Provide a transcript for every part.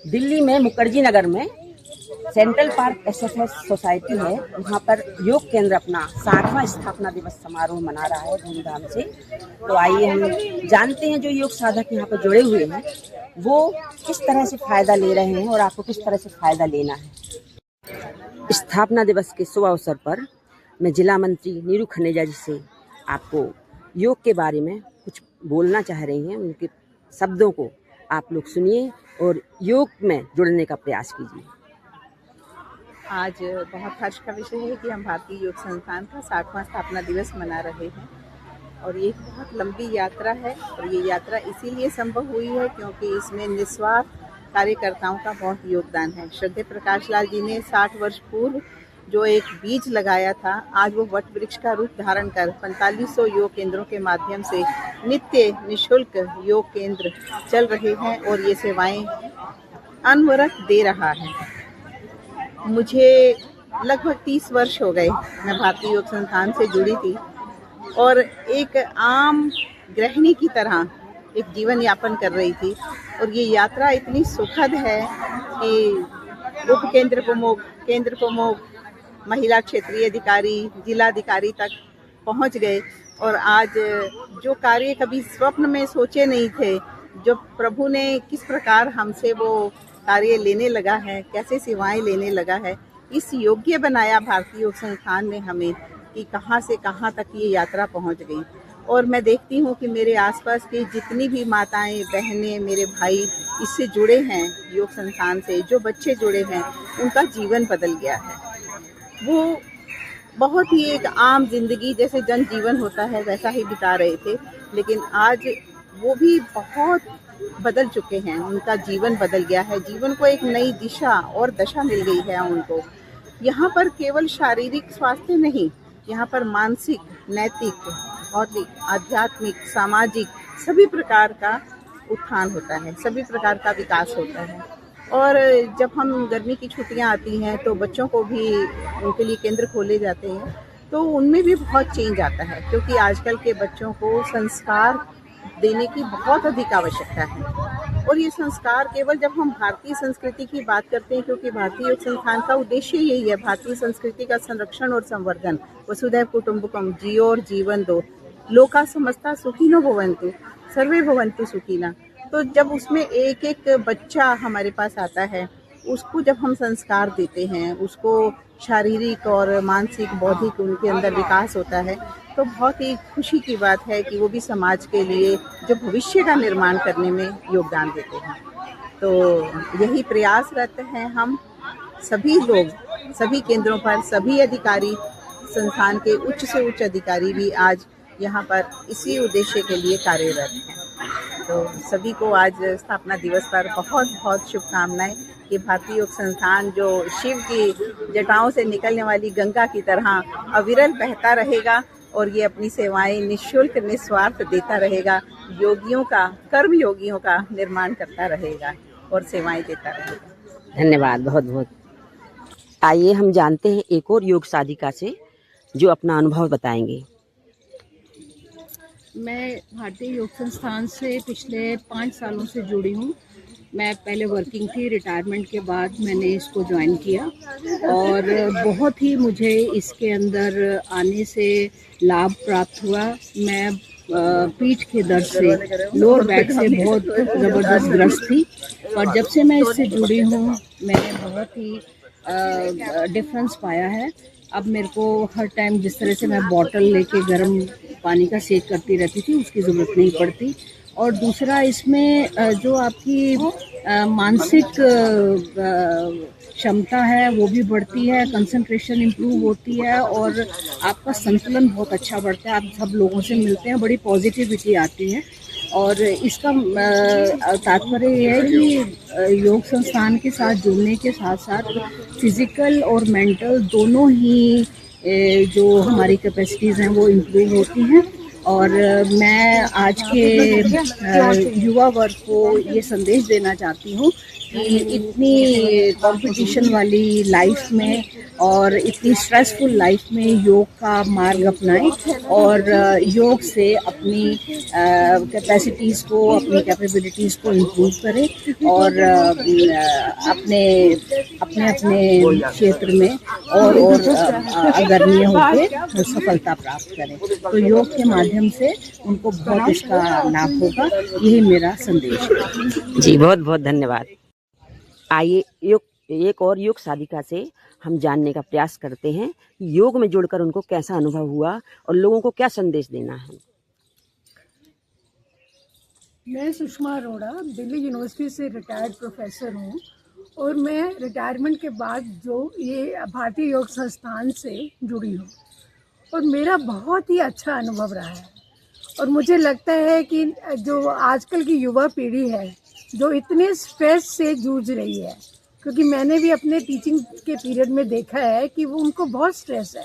दिल्ली में मुखर्जी नगर में central park SFS society है, वहाँ पर योग केंद्र अपना 60वां स्थापना दिवस समारोह मना रहा है धूमधाम से। तो आइए हम जानते हैं जो योग साधक यहाँ पर जुड़े हुए हैं वो किस तरह से फ़ायदा ले रहे हैं और आपको किस तरह से फ़ायदा लेना है। स्थापना दिवस के शुभ अवसर पर मैं जिला मंत्री नीरू खनेजा जी से आपको योग के बारे में कुछ बोलना चाह रही हैं। उनके शब्दों को आप लोग सुनिए और योग में जुड़ने का प्रयास कीजिए। आज बहुत हर्ष का विषय है कि हम भारतीय योग संस्थान का 60वां स्थापना दिवस मना रहे हैं और ये एक बहुत लंबी यात्रा है और ये यात्रा इसीलिए संभव हुई है क्योंकि इसमें निस्वार्थ कार्यकर्ताओं का बहुत योगदान है। श्रद्धेय प्रकाश लाल जी ने 60 वर्ष पूर्व जो एक बीज लगाया था, आज वो वट वृक्ष का रूप धारण कर 4500 योग केंद्रों के माध्यम से नित्य निःशुल्क योग केंद्र चल रहे हैं और ये सेवाएं अनवरत दे रहा है। मुझे लगभग 30 वर्ष हो गए मैं भारतीय योग संस्थान से जुड़ी थी और एक आम गृहिणी की तरह एक जीवन यापन कर रही थी और ये यात्रा इतनी सुखद है कि उप केंद्र प्रमुख, महिला क्षेत्रीय अधिकारी, जिलाधिकारी तक पहुंच गए और आज जो कार्य कभी स्वप्न में सोचे नहीं थे, जो प्रभु ने किस प्रकार हमसे वो कार्य लेने लगा है, कैसे सेवाएं लेने लगा है, इस योग्य बनाया भारतीय योग संस्थान ने हमें कि कहां से कहां तक ये यात्रा पहुंच गई। और मैं देखती हूं कि मेरे आसपास की जितनी भी माताएं, बहनें, मेरे भाई इससे जुड़े हैं योग संस्थान से, जो बच्चे जुड़े हैं उनका जीवन बदल गया है। वो बहुत ही एक आम जिंदगी जैसे जनजीवन होता है वैसा ही बिता रहे थे, लेकिन आज वो भी बहुत बदल चुके हैं, उनका जीवन बदल गया है, जीवन को एक नई दिशा और दशा मिल गई है उनको। यहाँ पर केवल शारीरिक स्वास्थ्य नहीं, यहाँ पर मानसिक, नैतिक, भौतिक, आध्यात्मिक, सामाजिक सभी प्रकार का उत्थान होता है, सभी प्रकार का विकास होता है। और जब हम गर्मी की छुट्टियाँ आती हैं तो बच्चों को भी उनके लिए केंद्र खोले जाते हैं तो उनमें भी बहुत चेंज आता है क्योंकि आजकल के बच्चों को संस्कार देने की बहुत अधिक आवश्यकता है। और ये संस्कार केवल जब हम भारतीय संस्कृति की बात करते हैं, क्योंकि भारतीय योग संस्थान का उद्देश्य यही है, भारतीय संस्कृति का संरक्षण और संवर्धन। वसुधैव कुटुंबकम, जियो और जीवन दो, लोका समस्ता सुखिनो भवन्तु, सर्वे भवन्तु सुखिना। तो जब उसमें एक एक बच्चा हमारे पास आता है, उसको जब हम संस्कार देते हैं, उसको शारीरिक और मानसिक, बौद्धिक उनके अंदर विकास होता है, तो बहुत ही खुशी की बात है कि वो भी समाज के लिए जो भविष्य का निर्माण करने में योगदान देते हैं। तो यही प्रयासरत हैं हम सभी लोग, सभी केंद्रों पर सभी अधिकारी, संस्थान के उच्च से उच्च अधिकारी भी आज यहाँ पर इसी उद्देश्य के लिए कार्यरत हैं। तो सभी को आज स्थापना दिवस पर बहुत बहुत शुभकामनाएं कि भारतीय योग संस्थान जो शिव की जटाओं से निकलने वाली गंगा की तरह अविरल बहता रहेगा और ये अपनी सेवाएं निःशुल्क निस्वार्थ देता रहेगा, योगियों का, कर्म योगियों का निर्माण करता रहेगा और सेवाएं देता रहेगा। धन्यवाद बहुत बहुत। आइए हम जानते हैं एक और योग साधिका से जो अपना अनुभव बताएंगे। मैं भारतीय योग संस्थान से पिछले 5 सालों से जुड़ी हूँ। मैं पहले वर्किंग थी, रिटायरमेंट के बाद मैंने इसको ज्वाइन किया और बहुत ही मुझे इसके अंदर आने से लाभ प्राप्त हुआ। मैं पीठ के दर्द से, लोअर बैक से बहुत ज़बरदस्त ग्रस्त थी और जब से मैं इससे जुड़ी हूँ मैंने बहुत ही डिफरेंस पाया है। अब मेरे को हर टाइम जिस तरह से मैं बॉटल लेके गर्म पानी का सेक करती रहती थी उसकी ज़रूरत नहीं पड़ती। और दूसरा इसमें जो आपकी मानसिक क्षमता है वो भी बढ़ती है, कंसंट्रेशन इम्प्रूव होती है और आपका संतुलन बहुत अच्छा बढ़ता है। आप सब लोगों से मिलते हैं, बड़ी पॉजिटिविटी आती है। और इसका तात्पर्य ये है कि योग संस्थान के साथ जुड़ने के साथ साथ फिज़िकल और मेंटल दोनों ही जो हमारी कैपेसिटीज़ हैं वो इम्प्रूव होती हैं। और मैं आज के युवा वर्ग को ये संदेश देना चाहती हूँ कि इतनी कंपटीशन वाली लाइफ में और इतनी स्ट्रेसफुल लाइफ में योग का मार्ग अपनाएं और योग से अपनी कैपेसिटीज़ को, अपनी कैपेबिलिटीज़ को इम्प्रूव करें और अपने अपने अपने क्षेत्र में और अग्रणीय होकर सफलता प्राप्त करें। तो योग के माध्यम से उनको बहुत इसका लाभ होगा, यही मेरा संदेश है। जी बहुत बहुत धन्यवाद। आइए एक और योग साधिका से हम जानने का प्रयास करते हैं कि योग में जुड़कर उनको कैसा अनुभव हुआ और लोगों को क्या संदेश देना है। मैं सुषमा अरोड़ा दिल्ली यूनिवर्सिटी से रिटायर्ड प्रोफेसर हूँ और मैं रिटायरमेंट के बाद जो ये भारतीय योग संस्थान से जुड़ी हूँ और मेरा बहुत ही अच्छा अनुभव रहा है। और मुझे लगता है कि जो आजकल की युवा पीढ़ी है जो इतने स्ट्रेस से जूझ रही है, क्योंकि मैंने भी अपने टीचिंग के पीरियड में देखा है कि वो उनको बहुत स्ट्रेस है,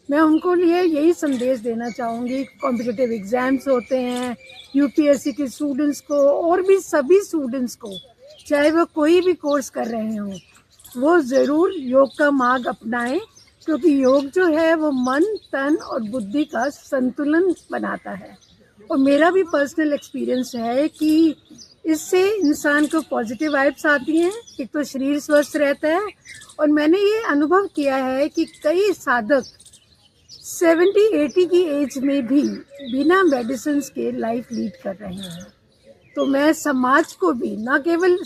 मैं उनको लिए यही संदेश देना चाहूँगी। कॉम्पिटिटिव एग्ज़ाम्स होते हैं, यूपीएससी के स्टूडेंट्स को और भी सभी स्टूडेंट्स को, चाहे वो कोई भी कोर्स कर रहे हों, वो ज़रूर योग का मार्ग अपनाएं, क्योंकि योग जो है वो मन, तन और बुद्धि का संतुलन बनाता है। और मेरा भी पर्सनल एक्सपीरियंस है कि इससे इंसान को पॉजिटिव वाइब्स आती हैं, एक तो शरीर स्वस्थ रहता है और मैंने ये अनुभव किया है कि कई साधक 70-80 की एज में भी बिना मेडिसिन के लाइफ लीड कर रहे हैं। तो मैं समाज को भी, ना केवल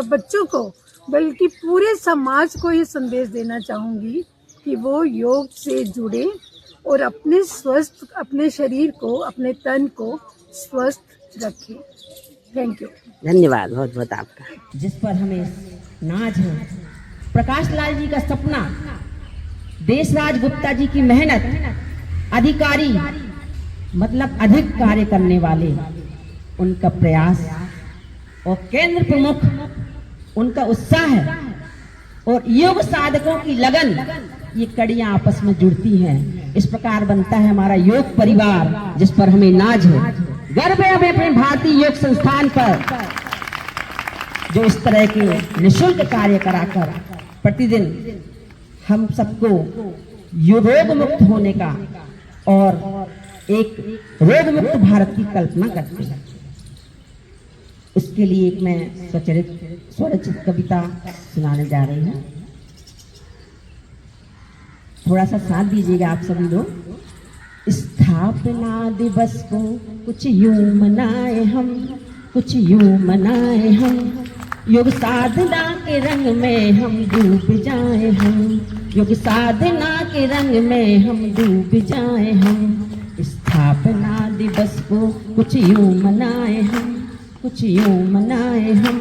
बच्चों को बल्कि पूरे समाज को ये संदेश देना चाहूँगी कि वो योग से जुड़े और अपने शरीर को, अपने तन को स्वस्थ रखें। Thank you. धन्यवाद बहुत बहुत आपका। जिस पर हमें नाज है, प्रकाश लाल जी का सपना, देशराज गुप्ता जी की मेहनत, अधिकारी मतलब अधिक कार्य करने वाले उनका प्रयास और केंद्र प्रमुख उनका उत्साह और योग साधकों की लगन, ये कड़ियां आपस में जुड़ती हैं। इस प्रकार बनता है हमारा योग परिवार, जिस पर हमें नाज है, गर्व है हमें अपने भारतीय योग संस्थान पर, जो इस तरह के निःशुल्क कार्य कराकर प्रतिदिन हम सबको रोग मुक्त होने का और एक रोग मुक्त भारत की कल्पना करते हैं। उसके लिए एक मैं स्वरचित कविता सुनाने जा रही हूँ, थोड़ा सा साथ दीजिएगा आप सभी लोग। स्थापना दिवस को कुछ यूं मनाए हम, कुछ यूं मनाए हम, योग साधना के रंग में हम डूब जाए हम, योग साधना के रंग में हम डूब जाए हम। स्थापना दिवस को कुछ यूं मनाए हम, कुछ यूं मनाए हम,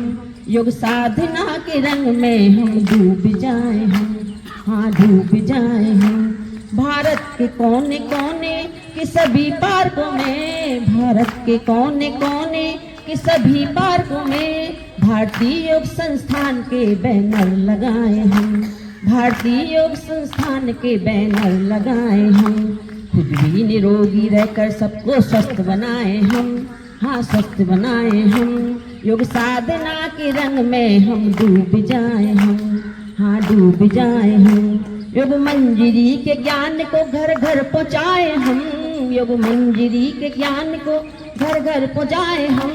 योग साधना के रंग में हम डूब जाए हम, हाँ डूब जाए हम। भारत के कोने कोने के सभी पार्कों में, भारत के कोने कोने के सभी पार्कों में भारतीय योग संस्थान के बैनर लगाए हम, भारतीय योग संस्थान के बैनर लगाए हम। खुद भी निरोगी रहकर सबको स्वस्थ बनाए हम, हाँ स्वस्थ बनाए हम। योग साधना के रंग में हम डूब जाए हम, हाँ डूब जाए हम। योग मंजरी के ज्ञान को घर घर पहुँचाए हम, योग मंजरी के ज्ञान को घर घर पहुँचाए हम।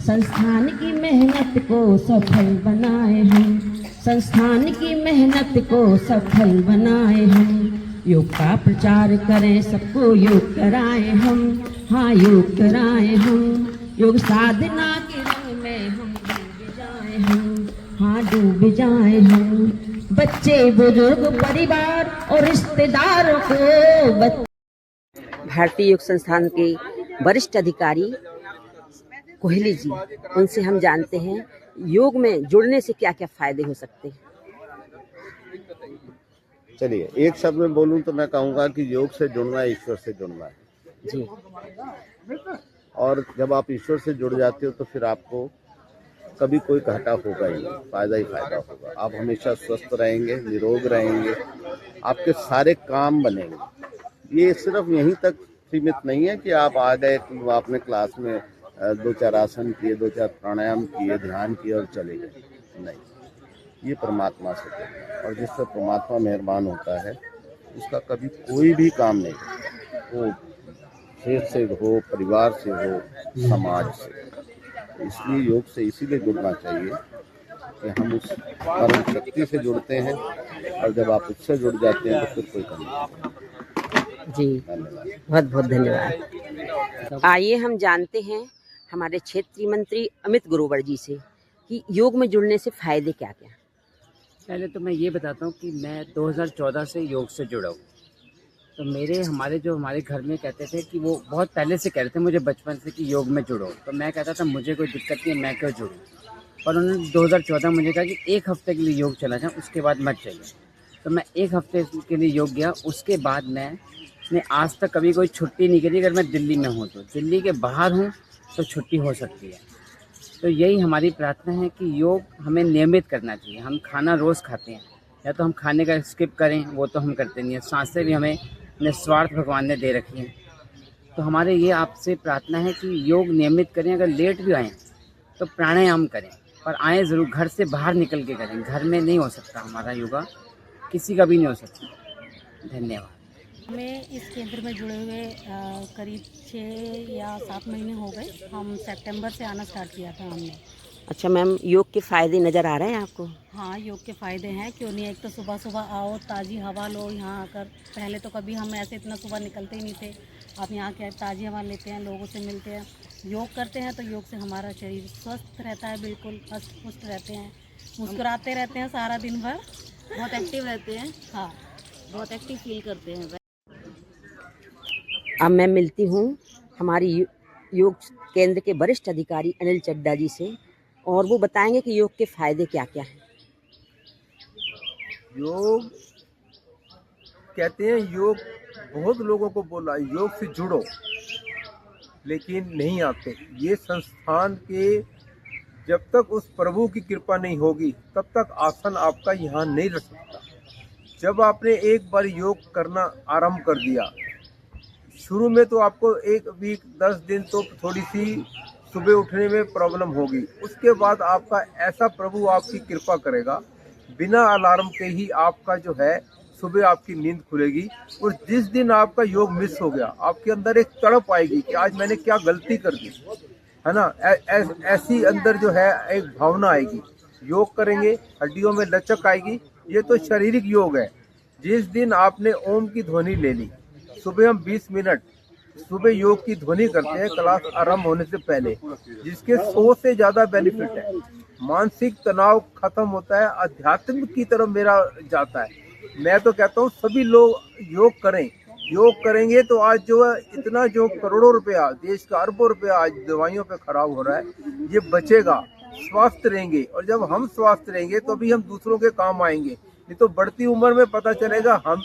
संस्थान की मेहनत को सफल बनाए हम, संस्थान की मेहनत को सफल बनाए हम। योग का प्रचार करें, सबको योग कराए हम, हाँ योग कराए हम। योग साधना के रंग में हम डूब जाए हम, हाँ डूब जाए हम। बच्चे बुजुर्ग परिवार और रिश्तेदारों को भारतीय योग संस्थान के वरिष्ठ अधिकारी कोहली जी, उनसे हम जानते हैं योग में जुड़ने से क्या क्या फायदे हो सकते हैं। चलिए एक शब्द में बोलूं तो मैं कहूंगा कि योग से जुड़ना ईश्वर से जुड़ना है जी। और जब आप ईश्वर से जुड़ जाते हो तो फिर आपको कभी कोई घाटा होगा ही नहीं, फायदा ही फायदा होगा। आप हमेशा स्वस्थ रहेंगे, निरोग रहेंगे, आपके सारे काम बनेंगे। ये सिर्फ यहीं तक सीमित नहीं है कि आप आ गए, आपने क्लास में 2-4 आसन किए, 2-4 प्राणायाम किए, ध्यान किए और चले गए। नहीं, ये परमात्मा से जुड़ना, और जिस पर परमात्मा मेहरबान होता है उसका कभी कोई भी काम नहीं होता, वो खेत से हो, परिवार से हो, समाज से। इसलिए योग से इसीलिए जुड़ना चाहिए कि हम उस परम शक्ति से जुड़ते हैं, और जब आप उससे जुड़ जाते हैं तो फिर कोई कमी नहीं। जी धन्यवाद। बहुत बहुत धन्यवाद। आइए हम जानते हैं हमारे क्षेत्रीय मंत्री अमित ग्रोवर जी से कि योग में जुड़ने से फायदे क्या क्या। पहले तो मैं ये बताता हूँ कि मैं 2014 से योग से जुड़ा हूँ। तो हमारे घर में कहते थे कि वो बहुत पहले से कह रहे थे मुझे बचपन से कि योग में जुड़ो, तो मैं कहता था मुझे कोई दिक्कत नहीं है, मैं क्यों जुड़ूँ। पर उन्होंने 2014 मुझे कहा कि 1 हफ्ते के लिए योग चला जाए, उसके बाद मत जाइए। तो मैं 1 हफ्ते के लिए योग गया। उसके बाद मैंने आज तक कभी कोई छुट्टी नहीं करी। अगर मैं दिल्ली में हूँ तो, दिल्ली के बाहर हूँ तो छुट्टी हो सकती है। तो यही हमारी प्रार्थना है कि योग हमें नियमित करना चाहिए। हम खाना रोज़ खाते हैं, या तो हम खाने का स्किप करें, वो तो हम करते नहीं हैं। सांसें भी हमें निस्वार्थ भगवान ने दे रखी हैं। तो हमारे ये आपसे प्रार्थना है कि योग नियमित करें। अगर लेट भी आएँ तो प्राणायाम करें, पर आएँ ज़रूर, घर से बाहर निकल के करें। घर में नहीं हो सकता हमारा योगा, किसी का भी नहीं हो सकता। धन्यवाद। हमें इस केंद्र में जुड़े हुए करीब 6 या 7 महीने हो गए। हम सितंबर से आना स्टार्ट किया था हमने। अच्छा मैम, योग के फायदे नज़र आ रहे हैं आपको? हाँ, योग के फ़ायदे हैं, क्यों नहीं। एक तो सुबह सुबह आओ, ताज़ी हवा लो यहाँ आकर। पहले तो कभी हम ऐसे इतना सुबह निकलते ही नहीं थे। आप यहाँ क्या ताज़ी हवा लेते हैं, लोगों से मिलते हैं, योग करते हैं, तो योग से हमारा शरीर स्वस्थ रहता है, बिल्कुल हष्ट पुष्ट रहते हैं, मुस्कुराते रहते हैं सारा दिन भर, बहुत एक्टिव रहते हैं। हाँ, बहुत एक्टिव फील करते हैं। अब मैं मिलती हूँ हमारी योग केंद्र के वरिष्ठ अधिकारी अनिल चड्डा जी से, और वो बताएंगे कि योग के फायदे क्या क्या हैं। योग कहते हैं, योग बहुत लोगों को बोला योग से जुड़ो, लेकिन नहीं आते। ये संस्थान के जब तक उस प्रभु की कृपा नहीं होगी तब तक आसन आपका यहाँ नहीं रह सकता। जब आपने एक बार योग करना आरंभ कर दिया, शुरू में तो आपको 1 वीक 10 दिन तो थोड़ी सी सुबह उठने में प्रॉब्लम होगी। उसके बाद आपका ऐसा प्रभु आपकी कृपा करेगा, बिना अलार्म के ही आपका जो है सुबह आपकी नींद खुलेगी। और जिस दिन आपका योग मिस हो गया, आपके अंदर एक तड़प आएगी कि आज मैंने क्या गलती कर दी, है ना। ऐसी अंदर जो है एक भावना आएगी। योग करेंगे, हड्डियों में लचक आएगी। ये तो शारीरिक योग है। जिस दिन आपने ओम की ध्वनि ले ली, सुबह हम 20 मिनट सुबह योग की ध्वनि करते हैं क्लास आरंभ होने से पहले, जिसके 100 से ज्यादा बेनिफिट है। मानसिक तनाव खत्म होता है, अध्यात्म की तरफ मेरा जाता है। मैं तो कहता हूँ सभी लोग योग करें। योग करेंगे तो आज जो है इतना जो करोड़ों रुपया, देश का अरबों रुपया आज दवाइयों पे खराब हो रहा है, ये बचेगा। स्वस्थ रहेंगे, और जब हम स्वस्थ रहेंगे तो भी हम दूसरों के काम आएंगे। नहीं तो बढ़ती उम्र में पता चलेगा हम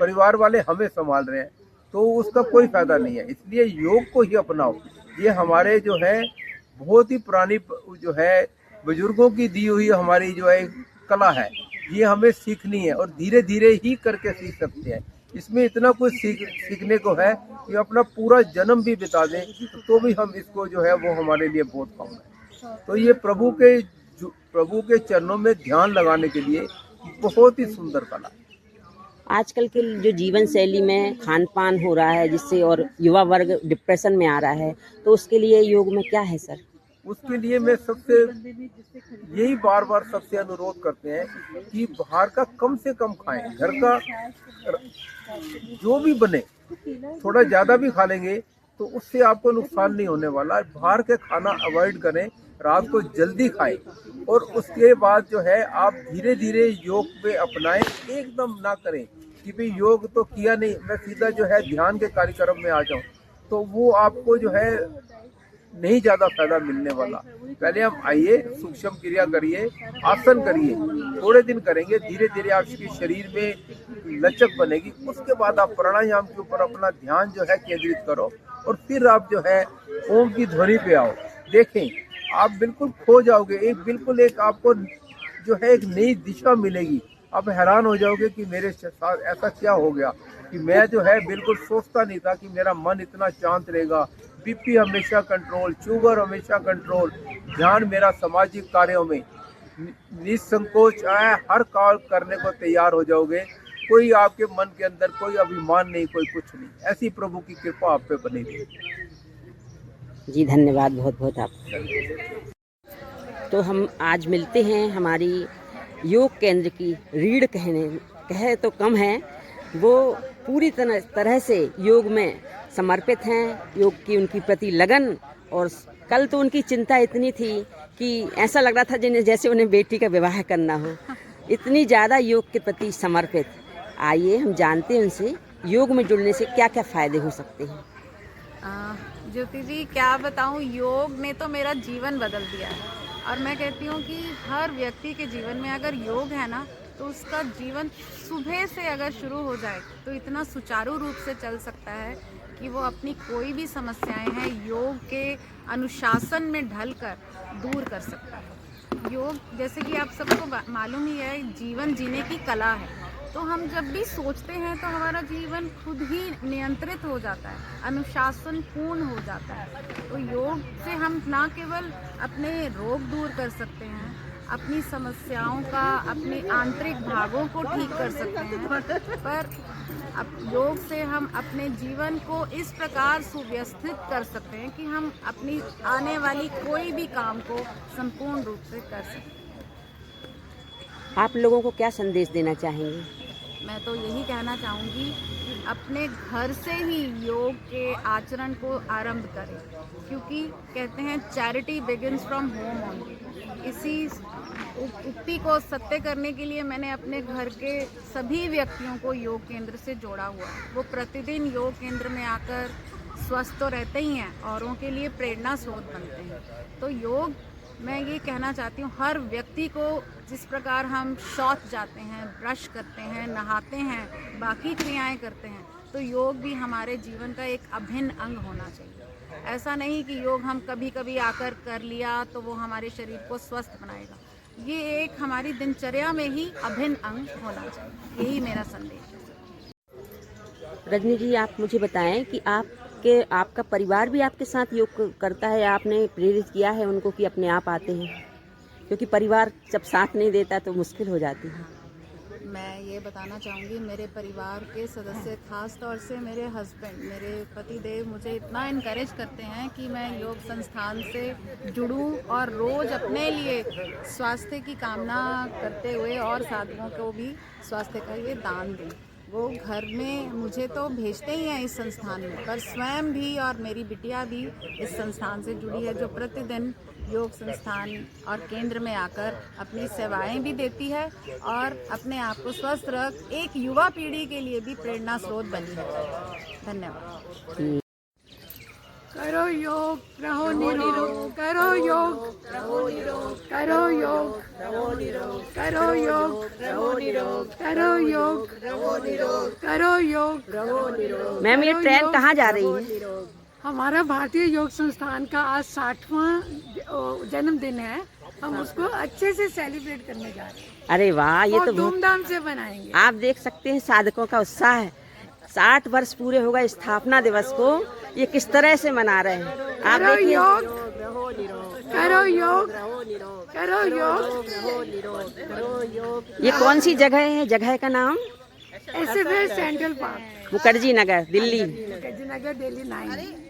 परिवार वाले हमें संभाल रहे हैं, तो उसका कोई फायदा नहीं है। इसलिए योग को ही अपनाओ। ये हमारे जो है बहुत ही पुरानी जो है बुजुर्गों की दी हुई हमारी जो है कला है, ये हमें सीखनी है, और धीरे धीरे ही करके सीख सकते हैं। इसमें इतना कुछ सीखने को है कि अपना पूरा जन्म भी बिता दें तो भी हम इसको जो है वो हमारे लिए बहुत कम है। तो ये प्रभु के चरणों में ध्यान लगाने के लिए बहुत ही सुंदर कला है। आजकल के जो जीवन शैली में खान पान हो रहा है जिससे, और युवा वर्ग डिप्रेशन में आ रहा है, तो उसके लिए योग में क्या है सर? उसके लिए मैं सबसे यही बार बार सबसे अनुरोध करते हैं कि बाहर का कम से कम खाएं। घर का जो भी बने, थोड़ा ज़्यादा भी खा लेंगे तो उससे आपको नुकसान नहीं होने वाला। बाहर के खाना अवॉइड करें, रात को जल्दी खाएं, और उसके बाद जो है आप धीरे धीरे योग पे अपनाएं। एकदम ना करें कि भाई योग तो किया नहीं, मैं सीधा जो है ध्यान के कार्यक्रम में आ जाऊं, तो वो आपको जो है नहीं ज़्यादा फायदा मिलने वाला। पहले हम आइए, सूक्ष्म क्रिया करिए, आसन करिए, थोड़े दिन करेंगे, धीरे धीरे आपके शरीर में लचक बनेगी। उसके बाद आप प्राणायाम के ऊपर अपना ध्यान जो है केंद्रित करो, और फिर आप जो है ओम की ध्वनि पे आओ। देखें, आप बिल्कुल खो जाओगे। एक आपको जो है एक नई दिशा मिलेगी। आप हैरान हो जाओगे कि मेरे साथ ऐसा क्या हो गया कि मैं जो है बिल्कुल सोचता नहीं था कि मेरा मन इतना शांत रहेगा। बीपी हमेशा कंट्रोल, शुगर हमेशा कंट्रोल, ध्यान मेरा सामाजिक कार्यों में, निसंकोच आए, हर काम करने को तैयार हो जाओगे। कोई आपके मन के अंदर कोई अभिमान नहीं, कोई कुछ नहीं। ऐसी प्रभु की कृपा आप पे बनी रही। जी धन्यवाद बहुत बहुत आप। तो हम आज मिलते हैं हमारी योग केंद्र की रीढ़ कहे तो कम है, वो पूरी तरह से योग में समर्पित हैं। योग की उनकी प्रति लगन, और कल तो उनकी चिंता इतनी थी कि ऐसा लग रहा था जिन्हें जैसे उन्हें बेटी का विवाह करना हो, इतनी ज़्यादा योग के प्रति समर्पित। आइए हम जानते हैं उनसे योग में जुड़ने से क्या क्या फ़ायदे हो सकते हैं। ज्योति जी, क्या बताऊं, योग ने तो मेरा जीवन बदल दिया है। और मैं कहती हूँ कि हर व्यक्ति के जीवन में अगर योग है ना, तो उसका जीवन सुबह से अगर शुरू हो जाए तो इतना सुचारू रूप से चल सकता है कि वो अपनी कोई भी समस्याएं हैं योग के अनुशासन में ढलकर दूर कर सकता है। योग, जैसे कि आप सबको मालूम ही है, जीवन जीने की कला है। तो हम जब भी सोचते हैं तो हमारा जीवन खुद ही नियंत्रित हो जाता है, अनुशासन पूर्ण हो जाता है। तो योग से हम ना केवल अपने रोग दूर कर सकते हैं, अपनी समस्याओं का, अपने आंतरिक भागों को ठीक कर सकते हैं, पर योग से हम अपने जीवन को इस प्रकार सुव्यवस्थित कर सकते हैं कि हम अपनी आने वाली कोई भी काम को संपूर्ण रूप से कर सकते हैं। आप लोगों को क्या संदेश देना चाहेंगे? मैं तो यही कहना चाहूँगी कि अपने घर से ही योग के आचरण को आरंभ करें, क्योंकि कहते हैं charity begins from home only. इसी उक्ति को सत्य करने के लिए मैंने अपने घर के सभी व्यक्तियों को योग केंद्र से जोड़ा हुआ है। वो प्रतिदिन योग केंद्र में आकर स्वस्थ तो रहते ही हैं, औरों के लिए प्रेरणा स्रोत बनते हैं। तो योग, मैं ये कहना चाहती हूँ, हर व्यक्ति को जिस प्रकार हम शौच जाते हैं, ब्रश करते हैं, नहाते हैं, बाकी क्रियाएं करते हैं, तो योग भी हमारे जीवन का एक अभिन्न अंग होना चाहिए। ऐसा नहीं कि योग हम कभी कभी आकर कर लिया तो वो हमारे शरीर को स्वस्थ बनाएगा। ये एक हमारी दिनचर्या में ही अभिन्न अंग होना चाहिए। यही मेरा संदेश है। रजनी जी, आप मुझे बताएं कि आपका परिवार भी आपके साथ योग करता है? आपने प्रेरित किया है उनको कि अपने आप आते हैं? क्योंकि परिवार जब साथ नहीं देता तो मुश्किल हो जाती है। मैं ये बताना चाहूँगी, मेरे परिवार के सदस्य, खास तौर से मेरे हस्बैंड, मेरे पति देव, मुझे इतना इनकरेज करते हैं कि मैं योग संस्थान से जुड़ूं और रोज़ अपने लिए स्वास्थ्य की कामना करते हुए और साधुओं को भी स्वास्थ्य का ये दान दूं। वो घर में मुझे तो भेजते ही हैं इस संस्थान में, पर स्वयं भी और मेरी बिटिया भी इस संस्थान से जुड़ी है, जो प्रतिदिन योग संस्थान और केंद्र में आकर अपनी सेवाएं भी देती है और अपने आप को स्वस्थ रख एक युवा पीढ़ी के लिए भी प्रेरणा स्रोत बनी है। धन्यवाद। करो योग, रहो निरोग। करो योग, रहो निरोग। करो योग, रहो निरोग। करो योग, रहो निरोग। करो योग, रहो निरोग। करो योग, रहो निरोग। मैम, ये ट्रेन कहाँ जा रही है? हमारा भारतीय योग संस्थान का आज 60वां जन्मदिन है। हम उसको अच्छे से सेलिब्रेट करने जा रहे हैं। अरे वाह, ये तो धूमधाम से बनाएंगे। आप देख सकते हैं साधकों का उत्साह है। 60 वर्ष पूरे हो गए स्थापना दिवस को, ये किस तरह से मना रहे हैं। आप देखिए, योग, करो योग, करो योग। ये कौन सी जगह है? जगह का नाम SFS central park, Mukherjee Nagar, Delhi. Mukherjee Nagar, Delhi 9।